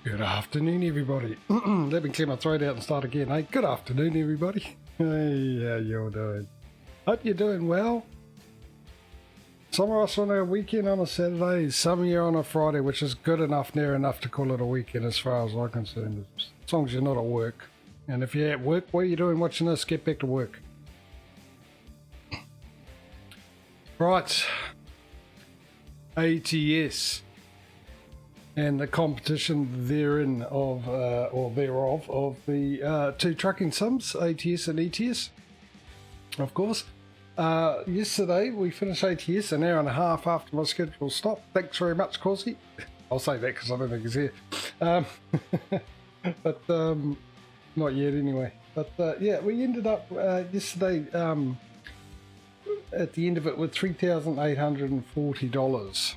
Good afternoon, everybody. Let me clear my throat out and start again, eh? Good afternoon, everybody. Hey, how you all doing? Hope you're doing well. Some of us on our weekend on a Saturday, some of you on a Friday, which is good enough, near enough to call it a weekend as far as I'm concerned, as long as you're not at work. And if you're at work, what are you doing watching this? Get back to work. Right. ATS. And the competition therein of the two trucking sims, ATS and ETS, of course. Yesterday we finished ATS an hour and a half after my schedule stopped. Thanks very much, Causey. I'll say that because I don't think he's here. But not yet anyway. But yeah, we ended up yesterday at the end of it with $3,840.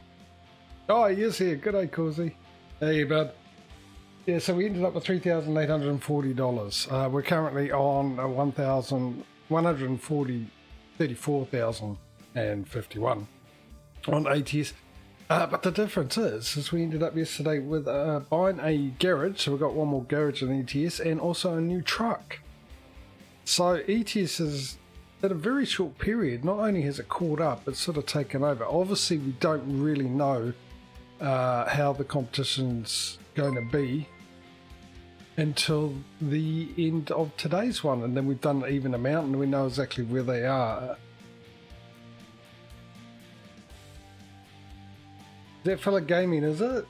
Oh, he is here. Good day, Causey. Hey, bud. Yeah, so we ended up with $3,840. We're currently on 34,051 on ATS. But the difference is we ended up yesterday with buying a garage. So we got one more garage in ETS and also a new truck. So ETS is, in a very short period, not only has it caught up, it's sort of taken over. Obviously, we don't really know how the competition's going to be until the end of today's one, and then we've done an even amount and we know exactly where they are. That fella gaming, is it?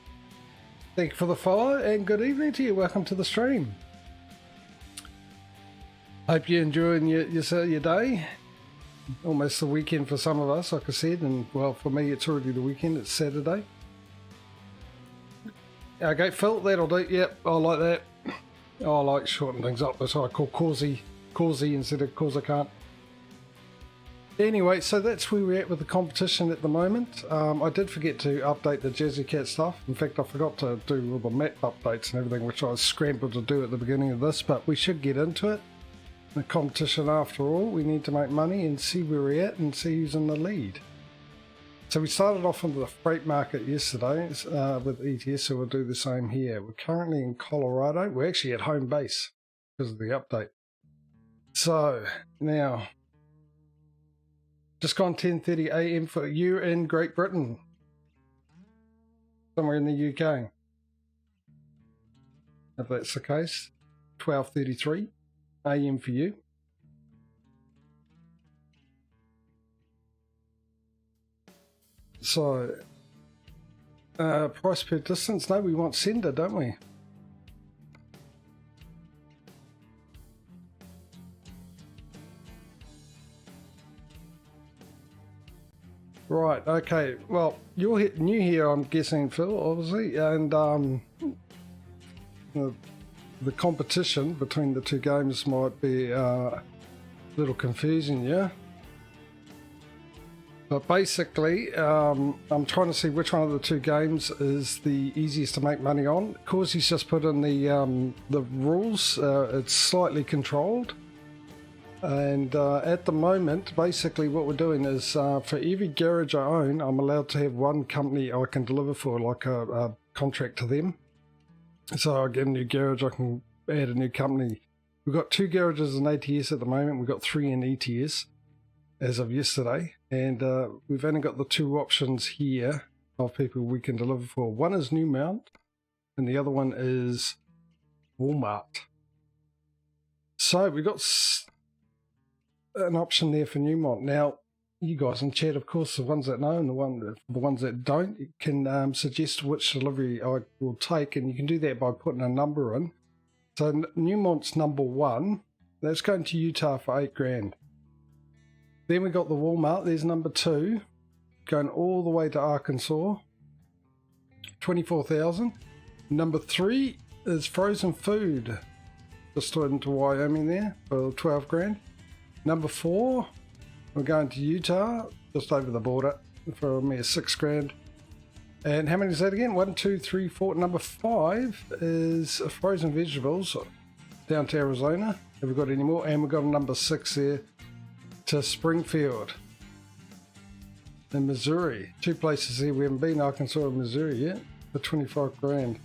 Thank you for the follow and good evening to you. Welcome to the stream. Hope you're enjoying your day. Almost the weekend for some of us, like I said, and well, for me it's already the weekend. It's Saturday. Okay, Phil, that'll do. Yep, I like that. I like shortening things up. That's why I call Causey instead of Cause I Can't. Anyway, so that's where we're at with the competition at the moment. I did forget to update the Jazzy Cat stuff. In fact, I forgot to do all the map updates and everything, which I was scrambled to do at the beginning of this, but we should get into it. The competition, after all, we need to make money and see where we're at and see who's in the lead. So we started off into the freight market yesterday with ETS, so we'll do the same here. We're currently in Colorado. We're actually at home base because of the update. So now, just gone 10:30 a.m. for you in Great Britain, somewhere in the UK. If that's the case, 12:33 a.m. for you. So, price per distance. No, we want sender, don't we? Right, okay. Well, you're new here, I'm guessing, Phil, obviously. And the competition between the two games might be a little confusing, yeah? But basically, I'm trying to see which one of the two games is the easiest to make money on. Of course, he's just put in the rules. It's slightly controlled. And at the moment, basically what we're doing is for every garage I own, I'm allowed to have one company I can deliver for, like a contract to them. So I get a new garage, I can add a new company. We've got 2 garages in ATS at the moment. We've got 3 in ETS as of yesterday. And we've only got the 2 options here of people we can deliver for. One is Newmount and the other one is Walmart. So we've got an option there for Newmont. Now, you guys in chat, of course, the ones that know and the ones that don't, can suggest which delivery I will take, and you can do that by putting a number in. So Newmont's number 1. That's going to Utah for $8,000. Then we got the Walmart. There's number 2, going all the way to Arkansas, $24,000. Number 3 is frozen food, just into Wyoming there for $12,000. Number 4, we're going to Utah, just over the border, for a mere $6,000. And how many is that again? 1, 2, 3, 4. Number 5 is frozen vegetables down to Arizona. Have we got any more? And we've got a number 6 there to Springfield in Missouri. 2 places here we haven't been, Arkansas and Missouri yet, for $25,000.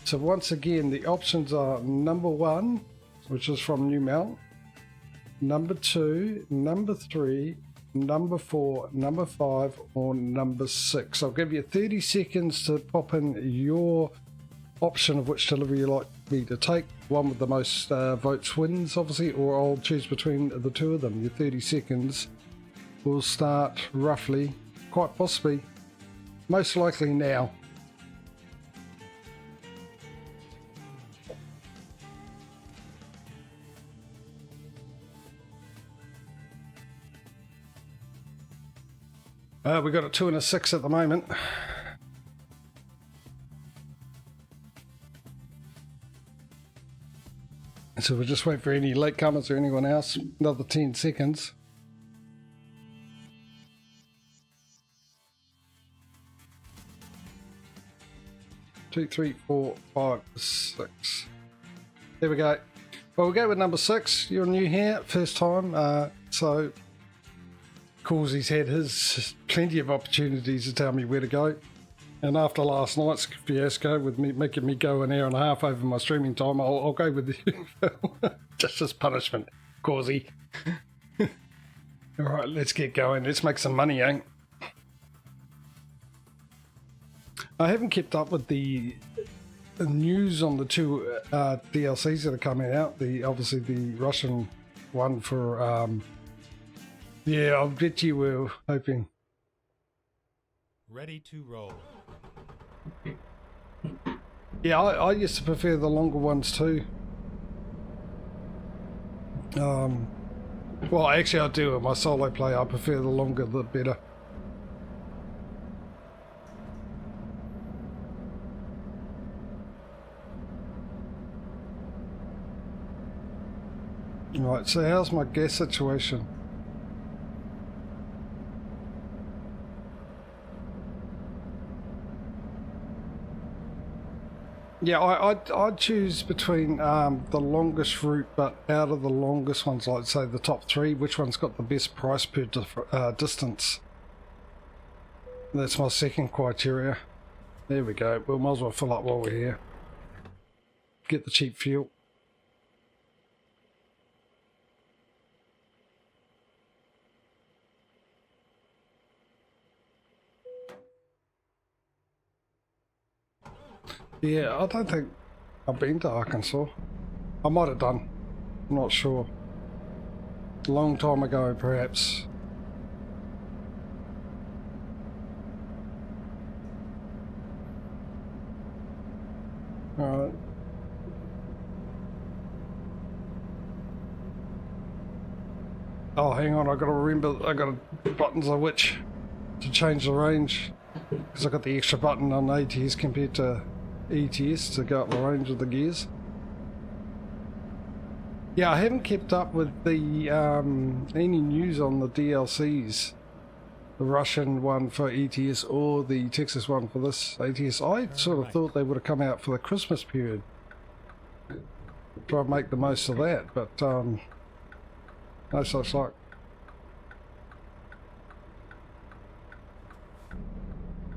So once again, the options are number 1, which is from New Mount, number 2, number 3, number 4, number 5, or number 6. I'll give you 30 seconds to pop in your option of which delivery you like me to take. One with the most votes wins, obviously, or I'll choose between the two of them. Your 30 seconds will start roughly, quite possibly, most likely now. We've got a 2 and a 6 at the moment. So we'll just wait for any latecomers or anyone else. Another 10 seconds. 2, 3, 4, 5, 6. There we go. Well, we'll go with number 6. You're new here, first time. So Causy's had his plenty of opportunities to tell me where to go, and after last night's fiasco with me making me go an hour and a half over my streaming time, I'll go with you. Just as punishment, Causy. Alright, let's get going. Let's make some money, eh? I haven't kept up with the news on the 2 DLCs that are coming out. Obviously the Russian one for yeah, I'll bet you were hoping. Ready to roll. Yeah, I used to prefer the longer ones too. Well, actually I do. In my solo play, I prefer the longer the better. Right, so how's my gas situation? Yeah, I'd choose between the longest route, but out of the longest ones, like say the top 3, which one's got the best price per distance? That's my second criteria. There we go. We might as well fill up while we're here. Get the cheap fuel. Yeah, I don't think I've been to Arkansas. I might have done. I'm not sure. A long time ago, perhaps. Alright. Oh, hang on, I gotta remember, I got buttons of which to change the range. Because I got the extra button on ATS compared to ATS to go up the range of the gears. Yeah, I haven't kept up with the any news on the DLCs. The Russian one for ATS or the Texas one for this ATS. I sort of thought they would have come out for the Christmas period. Try to make the most of that, but no such luck.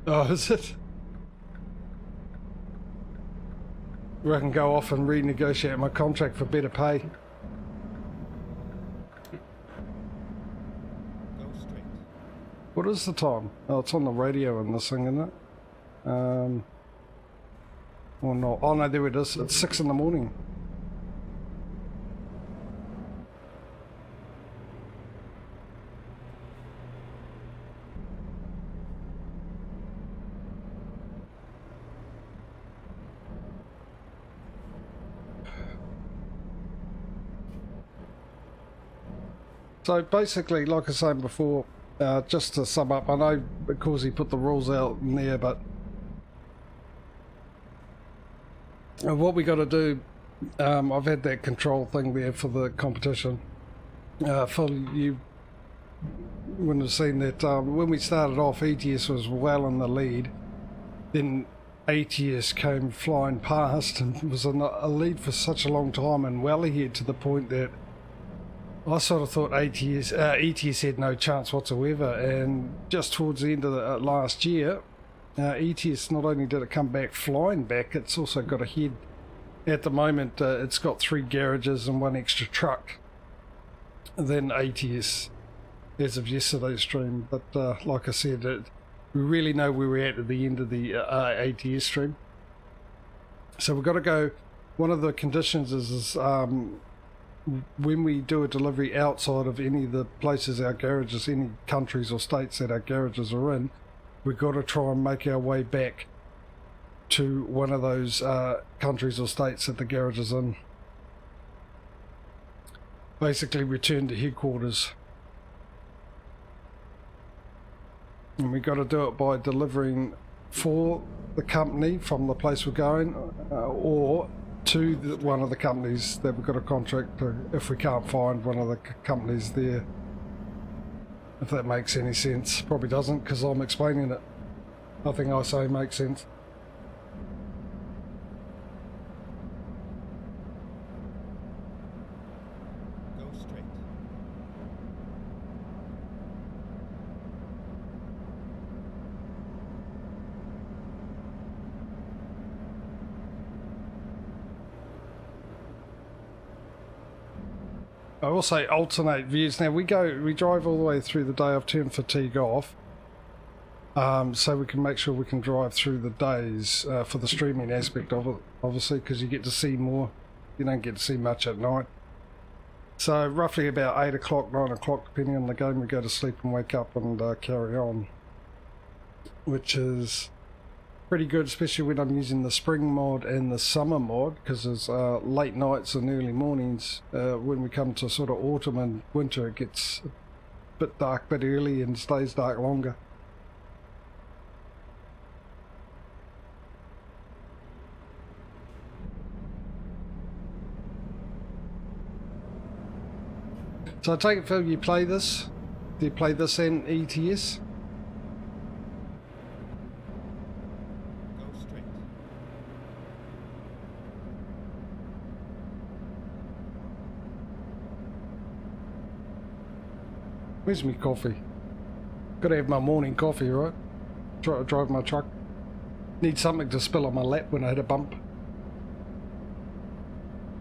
Oh, is it? I can go off and renegotiate my contract for better pay. Go straight. What is the time? Oh, it's on the radio in this thing, isn't it? Or not. Oh no, there it is. It's 6 in the morning. So basically, like I was saying before, just to sum up, I know because he put the rules out in there, but what we got to do, I've had that control thing there for the competition. For you wouldn't have seen that when we started off, ATS was well in the lead. Then ATS came flying past and was in a lead for such a long time and well ahead to the point that I sort of thought ETS had no chance whatsoever, and just towards the end of the last year, ATS, not only did it come back flying back, it's also got a head. At the moment, it's got 3 garages and 1 extra truck than ATS as of yesterday's stream. But like I said, we really know where we're at the end of the ATS stream. So we've got to go. One of the conditions is when we do a delivery outside of any of the places our garages, any countries or states that our garages are in, we've got to try and make our way back to one of those countries or states that the garage is in. Basically return to headquarters. And we've got to do it by delivering for the company from the place we're going, or to one of the companies that we've got a contract to, if we can't find one of the companies there. If that makes any sense. Probably doesn't, because I'm explaining it. Nothing I say makes sense. Go straight. I will say alternate views. Now we drive all the way through the day. I've turned fatigue off, so we can make sure we can drive through the days for the streaming aspect of it, obviously, because you get to see more. You don't get to see much at night. So roughly about 8 o'clock, 9 o'clock, depending on the game, we go to sleep and wake up and carry on, which is pretty good, especially when I'm using the spring mod and the summer mod, because there's late nights and early mornings. When we come to sort of autumn and winter, it gets a bit dark a bit early and stays dark longer. So I take it, Phil, you play this? Do you play this in ETS? Where's my coffee? Gotta have my morning coffee, right? Try to drive my truck. Need something to spill on my lap when I hit a bump.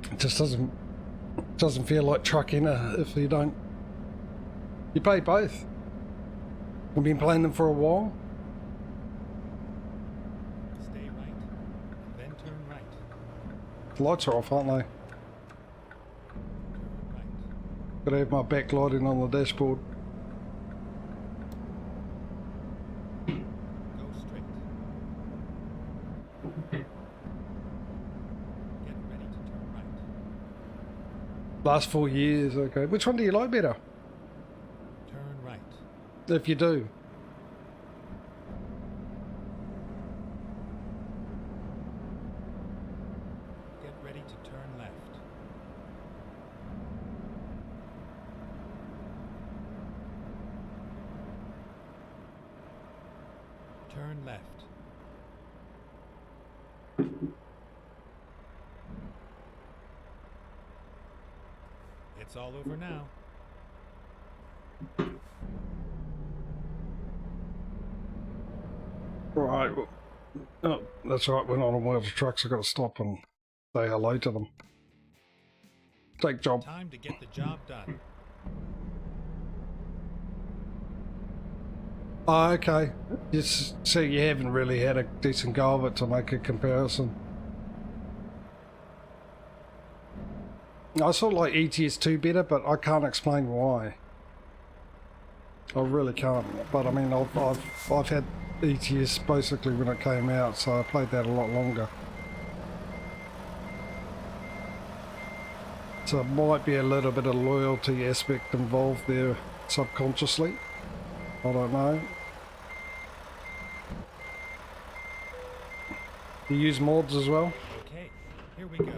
It just doesn't feel like trucking if you don't. You play both. We've been playing them for a while. Stay right, then turn right. The lights are off, aren't they? Turn right. Gotta have my backlighting on the dashboard. Go straight. Get ready to turn right. Last 4 years, okay. Which one do you like better? Turn right. If you do. Get ready to turn left. Turn left. It's all over now. Right. Well, oh, that's right. We're not on wheels of trucks. I've got to stop and say hello to them. Take job. Time to get the job done. Oh, okay. So you haven't really had a decent go of it to make a comparison. I sort of like ETS2 better, but I can't explain why. I really can't. But I mean, I've had ETS basically when it came out, so I played that a lot longer. So it might be a little bit of loyalty aspect involved there subconsciously. I don't know. You use mods as well? Okay, here we go.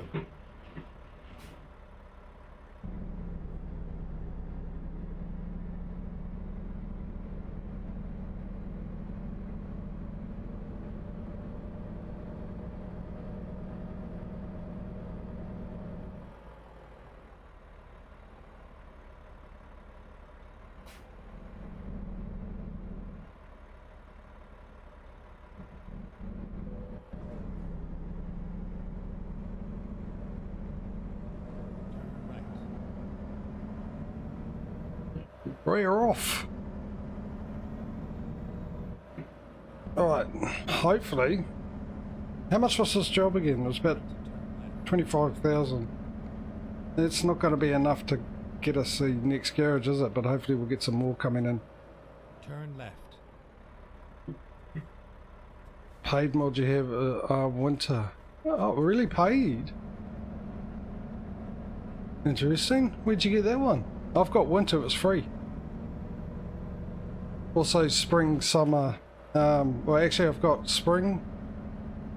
Rear off. Alright, hopefully. How much was this job again? It was about 25,000. It's not going to be enough to get us the next garage, is it? But hopefully we'll get some more coming in. Turn left. Paid mod you have winter. Oh, really paid? Interesting. Where'd you get that one? I've got winter, it was free. Also spring, summer. Well, actually I've got spring.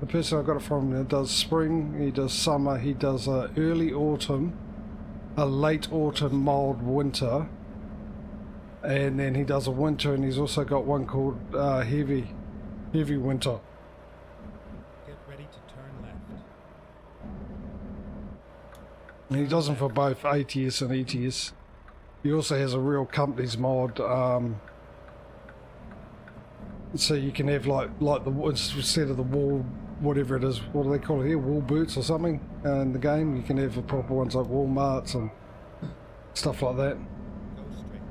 The person I got it from does spring, he does summer, he does early autumn, a late autumn, mild winter, and then he does a winter, and he's also got one called heavy winter. Get ready to turn left. And he does them for both ATS and ETS. He also has a real company's mod, so you can have like the instead of the wall, whatever it is, what do they call it here, wall boots or something in the game, you can have the proper ones like Walmarts and stuff like that. Go straight.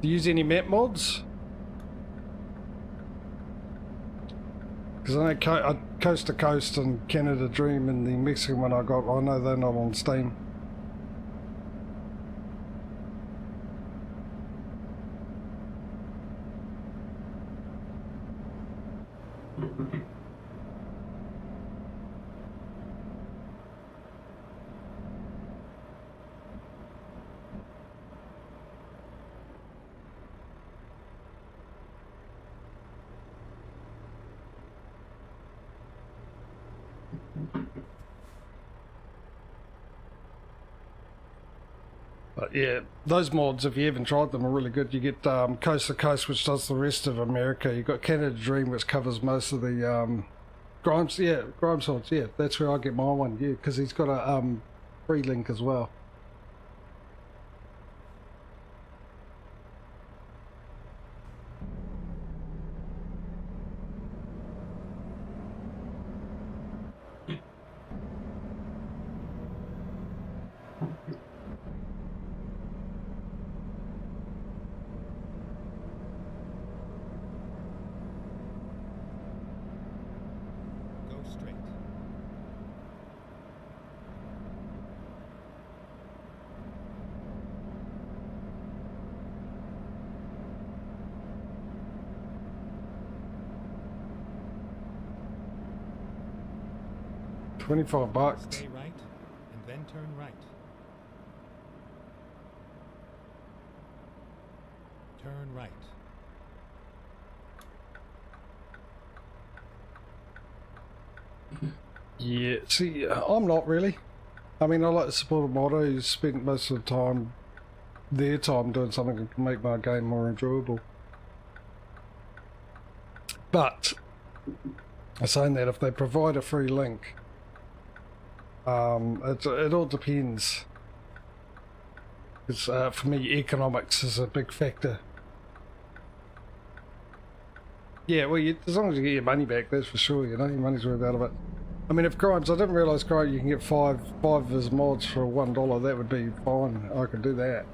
Do you use any map mods? Because I know Coast to Coast and Canada Dream and the Mexican one I got, I know they're not on Steam. But yeah, those mods, if you haven't tried them, are really good. You get Coast to Coast, which does the rest of America. You've got Canada Dream, which covers most of the Grimes mods. Yeah, that's where I get my one. Yeah, because he's got a free link as well. Go straight. $25. Stay right and then turn right. Turn right. Yeah, see, I'm not really. I mean, I like to support a modder who's spent most of the time, their time doing something to make my game more enjoyable. But, saying that, if they provide a free link, it all depends. Because for me, economics is a big factor. Yeah, well, as long as you get your money back, that's for sure, you know, your money's worth out of it. I mean, if Grimes, I didn't realise Grimes, you can get five of his mods for $1, that would be fine, I could do that.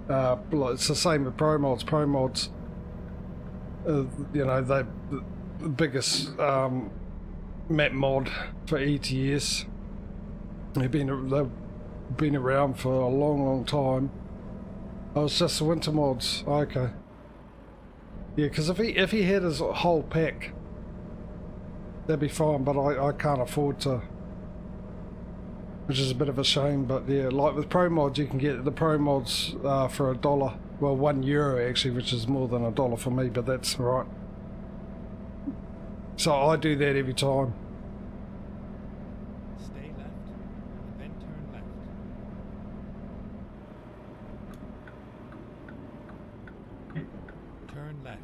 But it's the same with Pro Mods. Pro Mods, you know, they're the biggest map mod for ETS. They've been around for a long time. Oh, it's just the winter mods. Okay. Yeah, because if he had his whole pack, that'd be fine, but I can't afford to, which is a bit of a shame. But yeah, like with Pro Mods, you can get the Pro Mods for $1. Well, €1 actually, which is more than $1 for me, but that's right. So I do that every time. Stay left and then turn left. Turn left.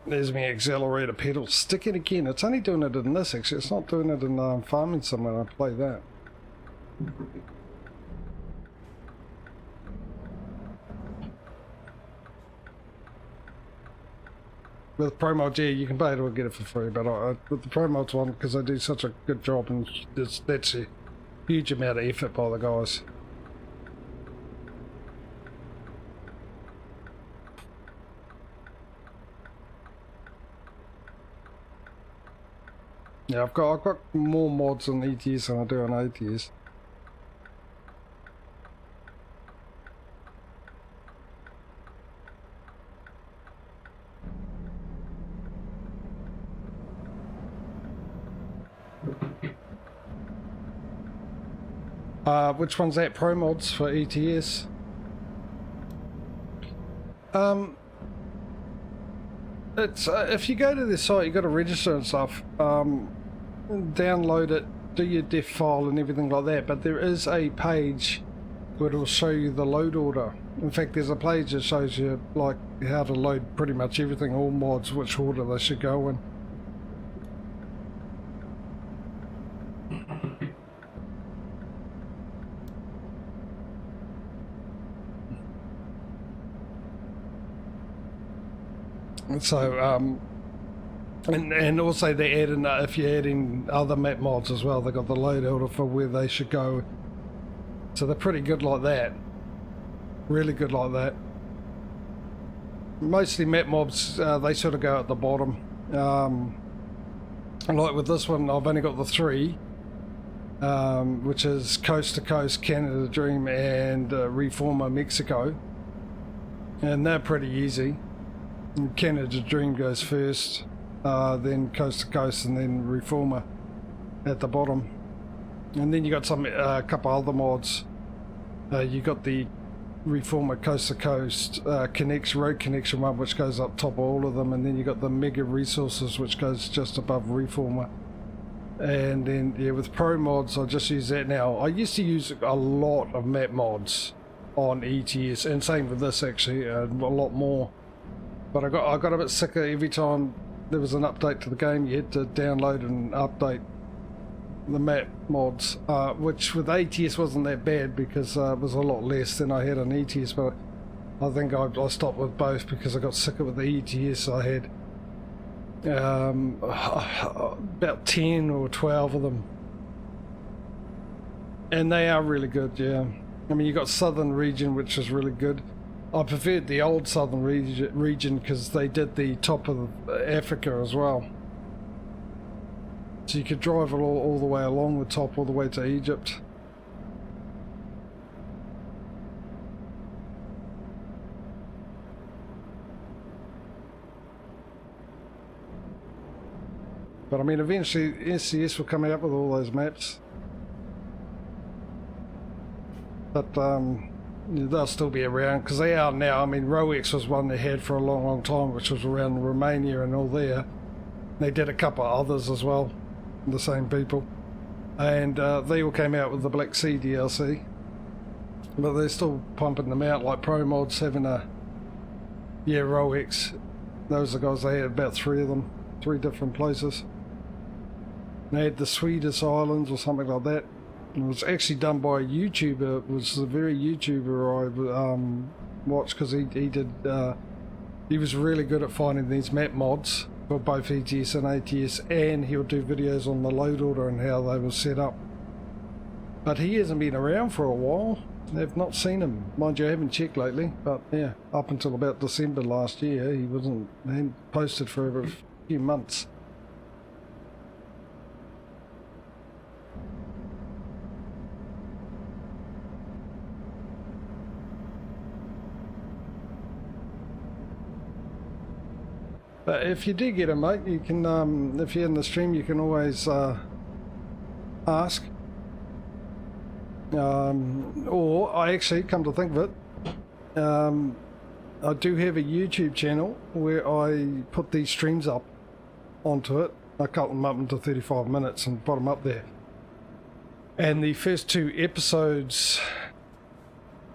There's my accelerator pedal. Stick it again. It's only doing it in this, actually. It's not doing it in Farming Sim when I play that. With Pro Mods, yeah, you can pay it or get it for free, but with the Pro Mods one, because they do such a good job, and that's a huge amount of effort by the guys. Yeah, I've got more mods on ETS than I do on ATS. Which one's that? Pro Mods for ETS? It's if you go to this site, you got to register and stuff. Download it, do your def file and everything like that. But there is a page where it'll show you the load order. In fact, there's a page that shows you like how to load pretty much everything, all mods, which order they should go in. So, and also they add in, if you add in other map mods as well, they got the load order for where they should go. So they're pretty good like that. Really good like that. Mostly map mobs, they sort of go at the bottom. Like with this one, I've only got the 3, which is Coast to Coast, Canada Dream, and Reformer Mexico. And they're pretty easy. Canada Dream goes first, then Coast to Coast, and then Reformer at the bottom. And then you got some a couple other mods. You got the Reformer Coast to Coast road connection one, which goes up top of all of them, and then you got the Mega Resources, which goes just above Reformer. And then yeah, with Pro Mods, I just use that now. I used to use a lot of map mods on ETS, and same with this actually, a lot more. But I got a bit sick of every time there was an update to the game, you had to download and update the map mods, which with ATS wasn't that bad because it was a lot less than I had on ETS, but I think I stopped with both because I got sick of the ETS. I had about 10 or 12 of them, and they are really good, yeah. I mean, you got Southern Region, which is really good. I preferred the old Southern region because they did the top of Africa as well. So you could drive it all the way along the top, all the way to Egypt. But I mean, eventually SCS will come out with all those maps. But they'll still be around because they are now. I mean, Roex was one they had for a long time, which was around Romania and all there. They did a couple of others as well, the same people, and they all came out with the Black Sea DLC, but they're still pumping them out. Like Pro Mods having a Roex, those are the guys. They had about 3 of them, 3 different places. They had the Swedish Islands or something like that. It was actually done by a YouTuber. It was the very YouTuber I watched because he was really good at finding these map mods for both ETS and ATS, and he'll do videos on the load order and how they were set up. But he hasn't been around for a while. They've not seen him. Mind you, I haven't checked lately, but yeah, up until about December last year, he hadn't posted for a few months. But if you do get a mate, you can, if you're in the stream, you can always ask. Or I actually, come to think of it, I do have a YouTube channel where I put these streams up onto it. I cut them up into 35 minutes and put them up there. And the first 2 episodes,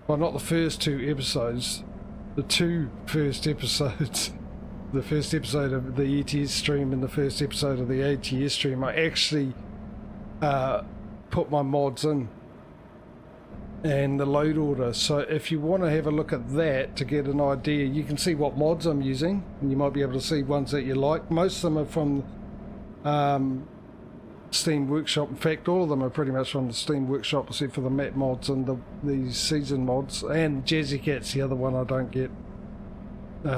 well, not the first 2 episodes, the 2 first episodes, the first episode of the ETS stream and the first episode of the ATS stream, I actually put my mods in. and the load order. So if you want to have a look at that to get an idea, you can see what mods I'm using, and you might be able to see ones that you like. Most of them are from Steam Workshop. In fact, all of them are pretty much from the Steam Workshop, except for the map mods and the season mods. And Jazzy Cat's the other one I don't get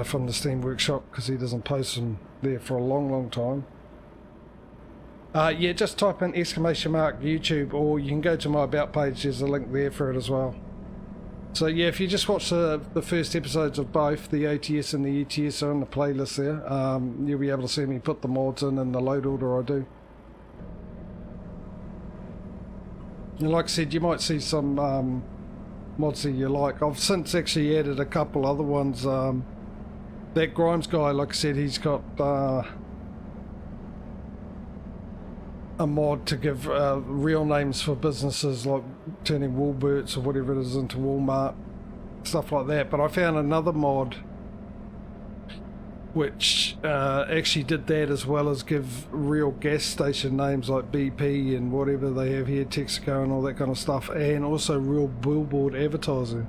from the Steam Workshop because he doesn't post them there for a long time. Yeah, just type in !YouTube, or you can go to my about page. There's a link there for it as well. So yeah, if you just watch the first episodes of both, the ATS and the ETS are in the playlist there. You'll be able to see me put the mods in and the load order I do. And like I said, you might see some mods that you like. I've since actually added a couple other ones. That Grimes guy, like I said, he's got a mod to give real names for businesses, like turning Woolworths or whatever it is into Walmart, stuff like that. But I found another mod which actually did that, as well as give real gas station names like BP and whatever they have here, Texaco and all that kind of stuff, and also real billboard advertising,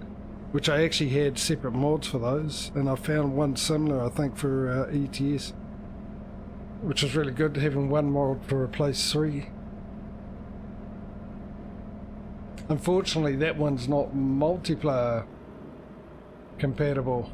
which I actually had separate mods for those, and I found one similar, I think, for ETS, which is really good, having one mod to replace 3. Unfortunately, that one's not multiplayer compatible.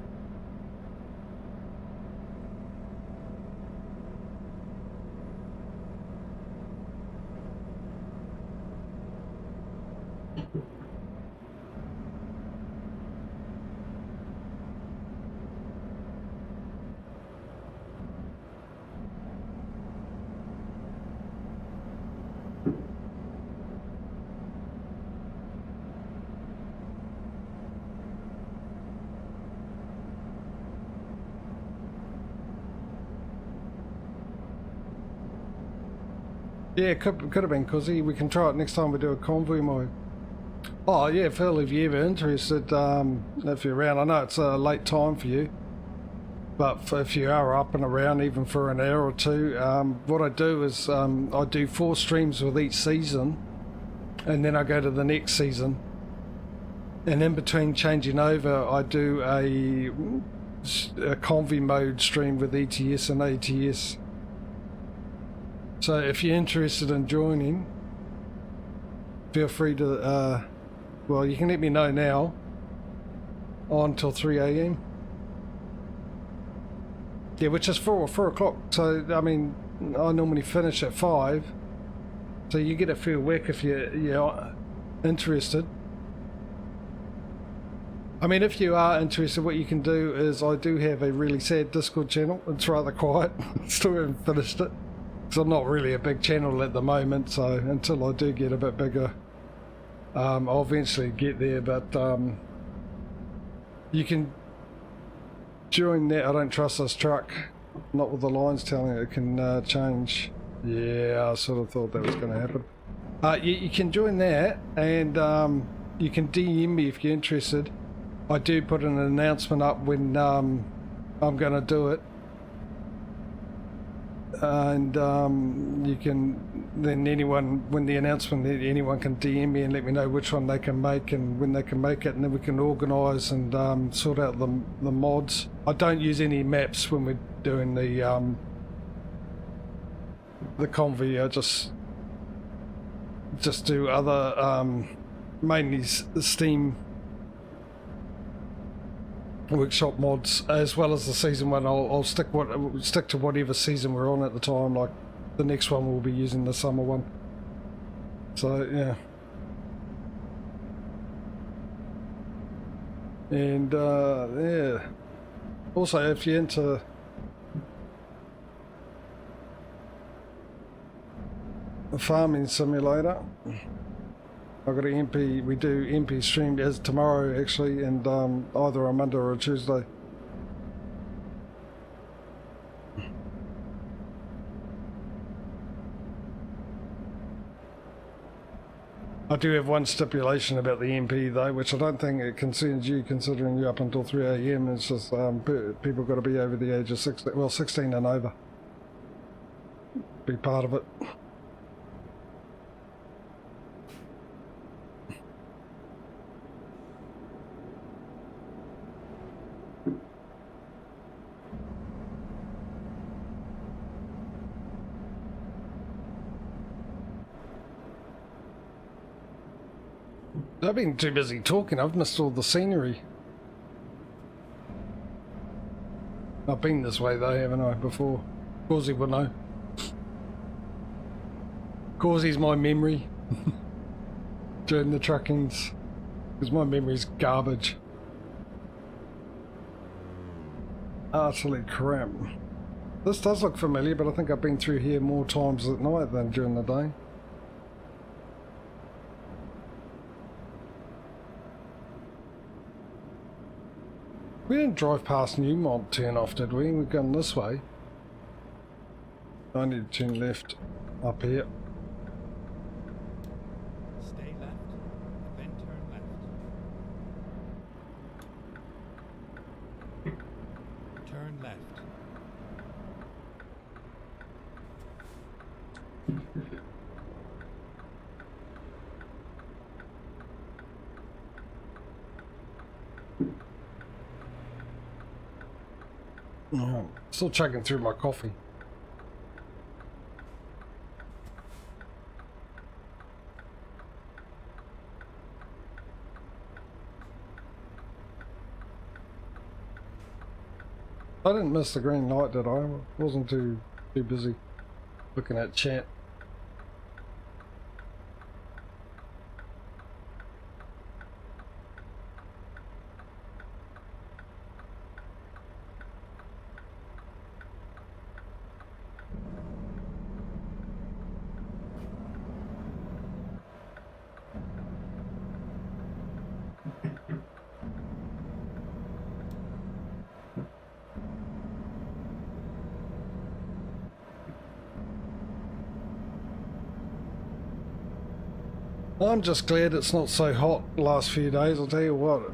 Yeah, could have been Cuzzy. We can try it next time we do a convoy mode. Oh yeah, Phil, if you're ever interested, if you're around, I know it's a late time for you, but if you are up and around even for an hour or two, what I do is I do 4 streams with each season, and then I go to the next season, and in between changing over I do a convoy mode stream with ETS and ATS. So if you're interested in joining, feel free to, well, you can let me know now, on till 3 AM. Yeah, which is 4 o'clock. So, I mean, I normally finish at 5. So you get a fair whack if you're interested. I mean, if you are interested, what you can do is, I do have a really sad Discord channel. It's rather quiet. Still haven't finished it. So I'm not really a big channel at the moment, so until I do get a bit bigger, I'll eventually get there. But you can join that. I don't trust this truck, not with the lines telling it can change. Yeah, I sort of thought that was going to happen. You can join that, and you can DM me if you're interested. I do put an announcement up when I'm going to do it. And you can then, anyone, when the announcement, anyone can DM me and let me know which one they can make and when they can make it, and then we can organise and sort out the mods. I don't use any maps when we're doing the convoy. I just do other mainly Steam Workshop mods, as well as the season one. I'll stick to whatever season we're on at the time. Like the next one we'll be using the summer one. So yeah. And yeah. Also, if you're into a farming simulator, I've got an MP, we do MP stream as tomorrow actually, and either a Monday or a Tuesday. I do have one stipulation about the MP though, which I don't think it concerns you, considering you're up until 3 AM. It's just people got to be over the age of 16, well 16 and over. Be part of it. I've been too busy talking, I've missed all the scenery. I've been this way though, haven't I, before? Causey will know. Causey's my memory during the truckings, because my memory's garbage. Utterly crap. This does look familiar, but I think I've been through here more times at night than during the day. We didn't drive past Newmont turn off, did we? We've gone this way. I need to turn left up here. Stay left, then turn left. Turn left. Oh, still chugging through my coffee. I didn't miss the green light, did I? Wasn't too busy looking at chat. I'm just glad it's not so hot the last few days, I'll tell you what.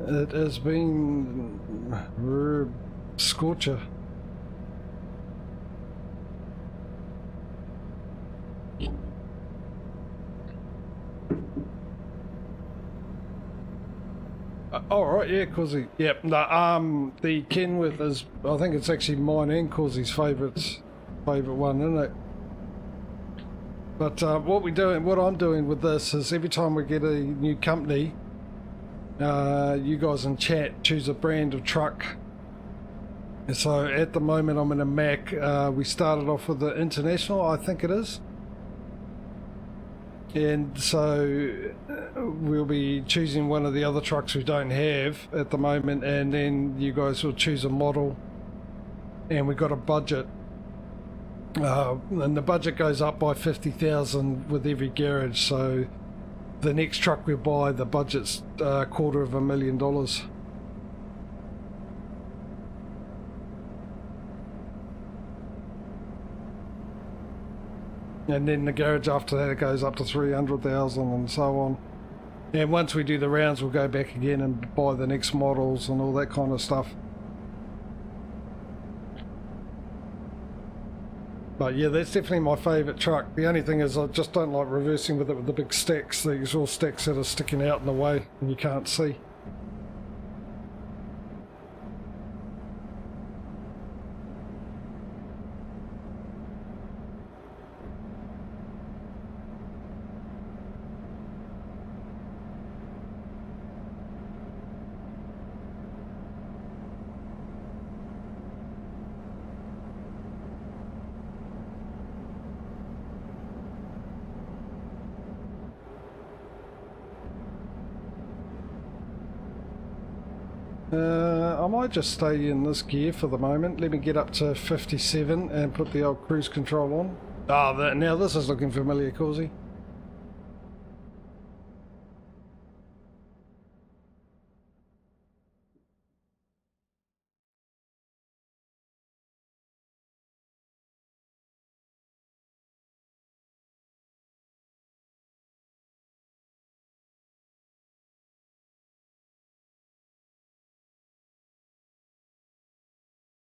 It has been a scorcher. Alright, yeah, Causey. Yep, no, the Kenworth is, I think it's actually mine and Causey's favourite one, isn't it? But what I'm doing with this is every time we get a new company, you guys in chat choose a brand of truck. And so at the moment I'm in a Mac. We started off with the International, I think it is. And so we'll be choosing one of the other trucks we don't have at the moment, and then you guys will choose a model, and we've got a budget. And the budget goes up by 50,000 with every garage, so the next truck we buy, the budget's $250,000. And then the garage after that, it goes up to 300,000 and so on. And once we do the rounds, we'll go back again and buy the next models and all that kind of stuff. But yeah, that's definitely my favourite truck. The only thing is I just don't like reversing with it with the big stacks. These all stacks that are sticking out in the way and you can't see. I might just stay in this gear for the moment. Let me get up to 57 and put the old cruise control on. Ah, now this is looking familiar, Causey.